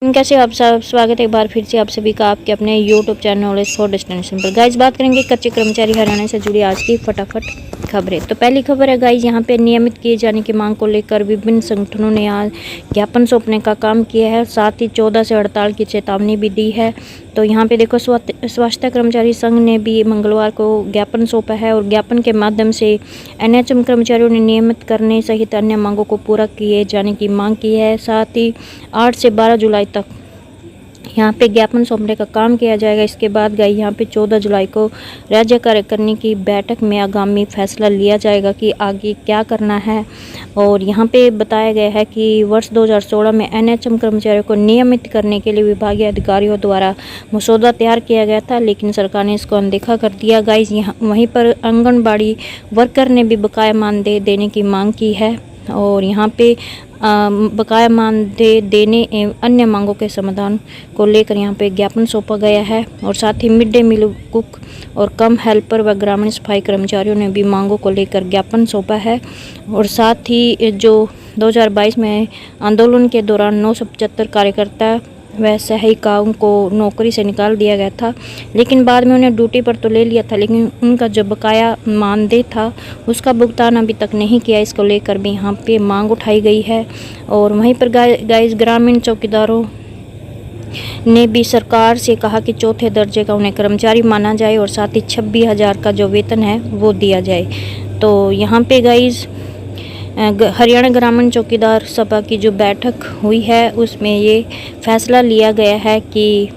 कैसे हो आप सब। स्वागत है एक बार फिर से आप सभी का आपके अपने YouTube channel knowledge for destination पर। गाइस बात करेंगे कच्चे कर्मचारी हरियाणा से जुड़ी आज की फटाफट खबरें। तो पहली खबर है गाइस, यहाँ पे नियमित किए जाने की मांग को लेकर विभिन्न संगठनों ने आज ज्ञापन सौंपने का काम किया है। साथ ही 14 से हड़ताल की चेतावनी भी दी है। तो यहाँ पे देखो स्वास्थ्य कर्मचारी संघ ने भी मंगलवार को ज्ञापन सौंपा है और ज्ञापन के माध्यम से एनएचएम कर्मचारियों ने नियमित करने सहित अन्य मांगों को पूरा किए जाने की मांग की है। साथ ही 8 से 12 जुलाई तक यहाँ पे ज्ञापन सौंपने का काम किया जाएगा। इसके बाद गई यहाँ पे 14 जुलाई को राज्य कार्यकारिणी की बैठक में आगामी फैसला लिया जाएगा कि आगे क्या करना है। और यहाँ पे बताया गया है कि वर्ष 2016 में एनएचएम कर्मचारियों को नियमित करने के लिए विभागीय अधिकारियों द्वारा मसौदा तैयार किया गया था, लेकिन सरकार ने इसको अनदेखा कर दिया। गाइस यहाँ वहीं पर आंगनबाड़ी वर्कर ने भी बकाया मानदेय देने की मांग की है और यहाँ पे बकाया मानदेय देने एवं अन्य मांगों के समाधान को लेकर यहाँ पे ज्ञापन सौंपा गया है। और साथ ही मिड डे मील कुक और कम हेल्पर व ग्रामीण सफाई कर्मचारियों ने भी मांगों को लेकर ज्ञापन सौंपा है। और साथ ही जो 2022 में आंदोलन के दौरान 975 कार्यकर्ता व सहायिकाओं को नौकरी से निकाल दिया गया था, लेकिन बाद में उन्हें ड्यूटी पर तो ले लिया था, लेकिन उनका जो बकाया मानदेय था उसका भुगतान अभी तक नहीं किया। इसको लेकर भी यहाँ पे मांग उठाई गई है। और वहीं पर गाइस ग्रामीण चौकीदारों ने भी सरकार से कहा कि चौथे दर्जे का उन्हें कर्मचारी माना जाए और साथ ही 26,000 का जो वेतन है वो दिया जाए। तो यहाँ पे गाइस हरियाणा ग्रामीण चौकीदार सभा की जो बैठक हुई है उसमें ये फैसला लिया गया है कि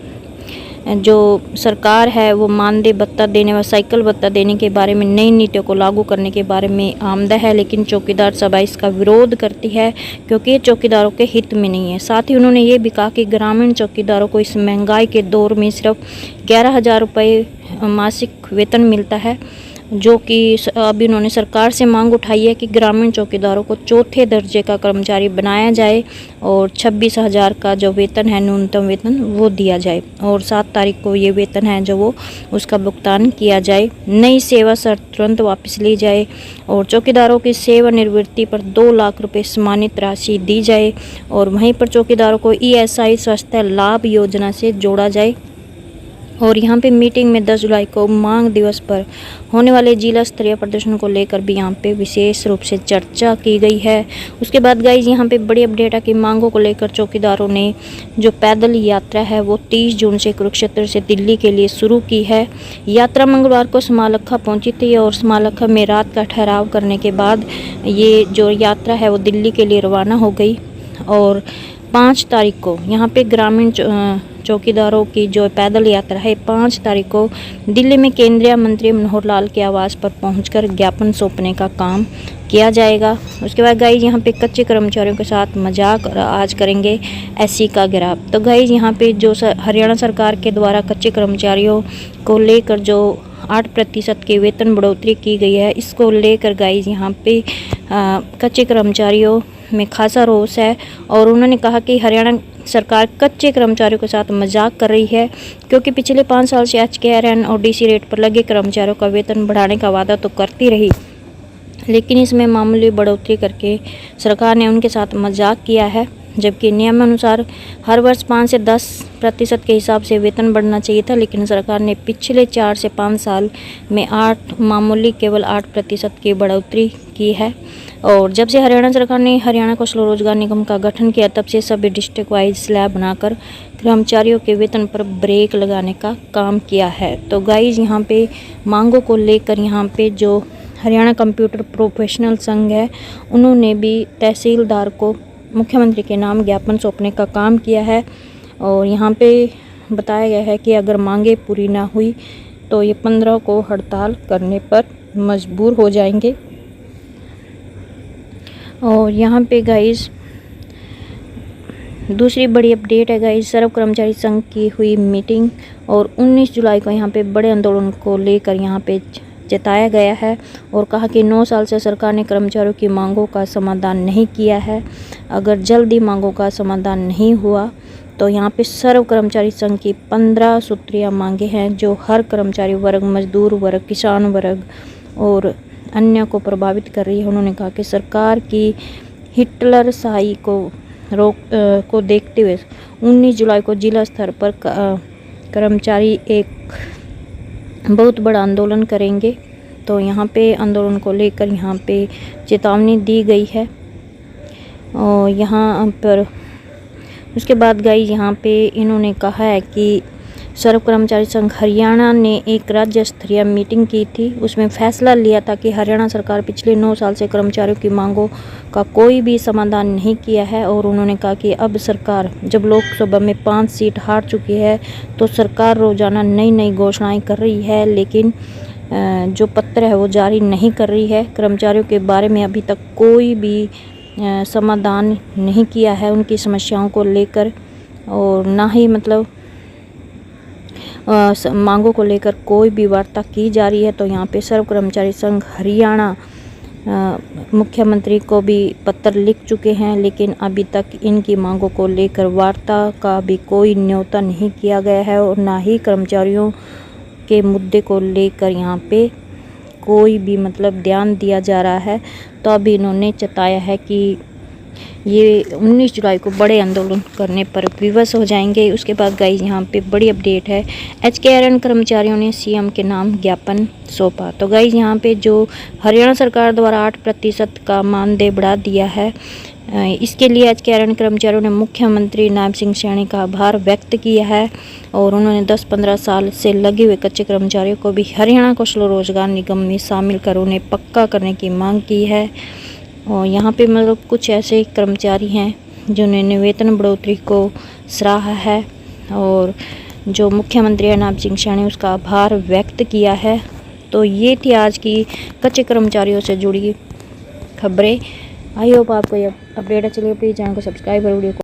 जो सरकार है वो मानदेय भत्ता देने व साइकिल भत्ता देने के बारे में नई नीतियों को लागू करने के बारे में आमदा है, लेकिन चौकीदार सभा इसका विरोध करती है क्योंकि ये चौकीदारों के हित में नहीं है। साथ ही उन्होंने ये भी कहा कि ग्रामीण चौकीदारों को इस महंगाई के दौर में सिर्फ 11,000 रुपये मासिक वेतन मिलता है, जो कि अभी उन्होंने सरकार से मांग उठाई है कि ग्रामीण चौकीदारों को चौथे दर्जे का कर्मचारी बनाया जाए और 26,000 का जो वेतन है न्यूनतम वेतन वो दिया जाए और 7 तारीख को ये वेतन है जो वो उसका भुगतान किया जाए। नई सेवा शर्त तुरंत वापस ली जाए और चौकीदारों की सेवानिवृत्ति पर 2 लाख रुपये सम्मानित राशि दी जाए और वहीं पर चौकीदारों को ESI स्वास्थ्य लाभ योजना से जोड़ा जाए। और यहाँ पे मीटिंग में 10 जुलाई को मांग दिवस पर होने वाले जिला स्तरीय प्रदर्शन को लेकर भी यहाँ पे विशेष रूप से चर्चा की गई है। उसके बाद गाइज यहाँ पे बड़ी अपडेट है कि मांगों को लेकर चौकीदारों ने जो पैदल यात्रा है वो 30 जून से कुरुक्षेत्र से दिल्ली के लिए शुरू की है। यात्रा मंगलवार को समालखा पहुँची थी और समालखा में रात का ठहराव करने के बाद ये जो यात्रा है वो दिल्ली के लिए रवाना हो गई। और 5 तारीख को यहाँ पे ग्रामीण चौकीदारों की जो पैदल यात्रा है 5 तारीख को दिल्ली में केंद्रीय मंत्री मनोहर लाल के आवास पर पहुंचकर ज्ञापन सौंपने का काम किया जाएगा। उसके बाद गाइज यहाँ पे कच्चे कर्मचारियों के साथ मजाक आज करेंगे SC का गिराव। तो गाइज यहाँ पे जो हरियाणा सरकार के द्वारा कच्चे कर्मचारियों को लेकर जो 8% की वेतन बढ़ोतरी की गई है, इसको लेकर गाइज यहाँ पे कच्चे कर्मचारियों में खासा रोष है और उन्होंने कहा कि हरियाणा सरकार कच्चे कर्मचारियों के साथ मजाक कर रही है, क्योंकि पिछले 5 साल से HKRN और DC रेट पर लगे कर्मचारियों का वेतन बढ़ाने का वादा तो करती रही, लेकिन इसमें मामूली बढ़ोतरी करके सरकार ने उनके साथ मजाक किया है। जबकि नियमानुसार हर वर्ष 5 से 10% के हिसाब से वेतन बढ़ना चाहिए था, लेकिन सरकार ने पिछले 4 से 5 साल में मामूली केवल 8% की बढ़ोतरी की है। और जब से हरियाणा सरकार ने हरियाणा कौशल रोजगार निगम का गठन किया तब से सभी डिस्ट्रिक्ट वाइज स्लैब बनाकर कर्मचारियों के वेतन पर ब्रेक लगाने का काम किया है। तो गाइज यहाँ पे मांगों को लेकर यहाँ पे जो हरियाणा कंप्यूटर प्रोफेशनल संघ है उन्होंने भी तहसीलदार को मुख्यमंत्री के नाम ज्ञापन सौंपने का काम किया है। और यहाँ पे बताया गया है कि अगर मांगे पूरी ना हुई तो ये 15 को हड़ताल करने पर मजबूर हो जाएंगे। और यहाँ पे गाइस दूसरी बड़ी अपडेट है गाइस, सर्व कर्मचारी संघ की हुई मीटिंग और 19 जुलाई को यहाँ पे बड़े आंदोलन को लेकर यहाँ पे जताया गया है और कहा कि 9 साल से सरकार ने कर्मचारियों की मांगों का समाधान नहीं किया है। अगर जल्दी मांगों का समाधान नहीं हुआ तो यहाँ पे सर्व कर्मचारी संघ की 15 सूत्रीय मांगे हैं जो हर कर्मचारी वर्ग, मजदूर वर्ग, किसान वर्ग और अन्य को प्रभावित कर रही है। उन्होंने कहा कि सरकार की हिटलरशाही को रोक को देखते हुए 19 जुलाई को जिला स्तर पर कर्मचारी एक बहुत बड़ा आंदोलन करेंगे। तो यहाँ पे आंदोलन को लेकर यहाँ पे चेतावनी दी गई है। और यहाँ पर उसके बाद गाइस यहाँ पे इन्होंने कहा है कि सर्व कर्मचारी संघ हरियाणा ने एक राज्य स्तरीय मीटिंग की थी। उसमें फैसला लिया था कि हरियाणा सरकार पिछले 9 साल से कर्मचारियों की मांगों का कोई भी समाधान नहीं किया है। और उन्होंने कहा कि अब सरकार जब लोकसभा में 5 सीट हार चुकी है तो सरकार रोजाना नई नई घोषणाएं कर रही है, लेकिन जो पत्र है वो जारी नहीं कर रही है। कर्मचारियों के बारे में अभी तक कोई भी समाधान नहीं किया है उनकी समस्याओं को लेकर, और ना ही मतलब मांगों को लेकर कोई भी वार्ता की जा रही है। तो यहाँ पे सर्व कर्मचारी संघ हरियाणा मुख्यमंत्री को भी पत्र लिख चुके हैं, लेकिन अभी तक इनकी मांगों को लेकर वार्ता का भी कोई न्योता नहीं किया गया है और ना ही कर्मचारियों के मुद्दे को लेकर यहाँ पे कोई भी मतलब ध्यान दिया जा रहा है। तो अभी इन्होंने चेताया है कि ये 19 जुलाई को बड़े आंदोलन करने पर विवश हो जाएंगे। उसके बाद गाइस यहाँ पे बड़ी अपडेट है, HKRN कर्मचारियों ने सीएम के नाम ज्ञापन सौंपा। तो गाइस यहाँ पे जो हरियाणा सरकार द्वारा 8% का मानदेय बढ़ा दिया है, इसके लिए HKRN कर्मचारियों ने मुख्यमंत्री नायब सिंह सैनी का आभार व्यक्त किया है। और उन्होंने 10-15 साल से लगे हुए कच्चे कर्मचारियों को भी हरियाणा कौशल रोजगार निगम में शामिल कर उन्हें पक्का करने की मांग की है। और यहाँ पे मतलब कुछ ऐसे कर्मचारी हैं जिन्होंने वेतन बढ़ोतरी को सराहा है और जो मुख्यमंत्री नायब सिंह सैनी उसका आभार व्यक्त किया है। तो ये थी आज की कच्चे कर्मचारियों से जुड़ी खबरें। आई होप आपको ये अपडेट अच्छी लगी। प्लीज़ चैनल को सब्सक्राइब और वीडियो को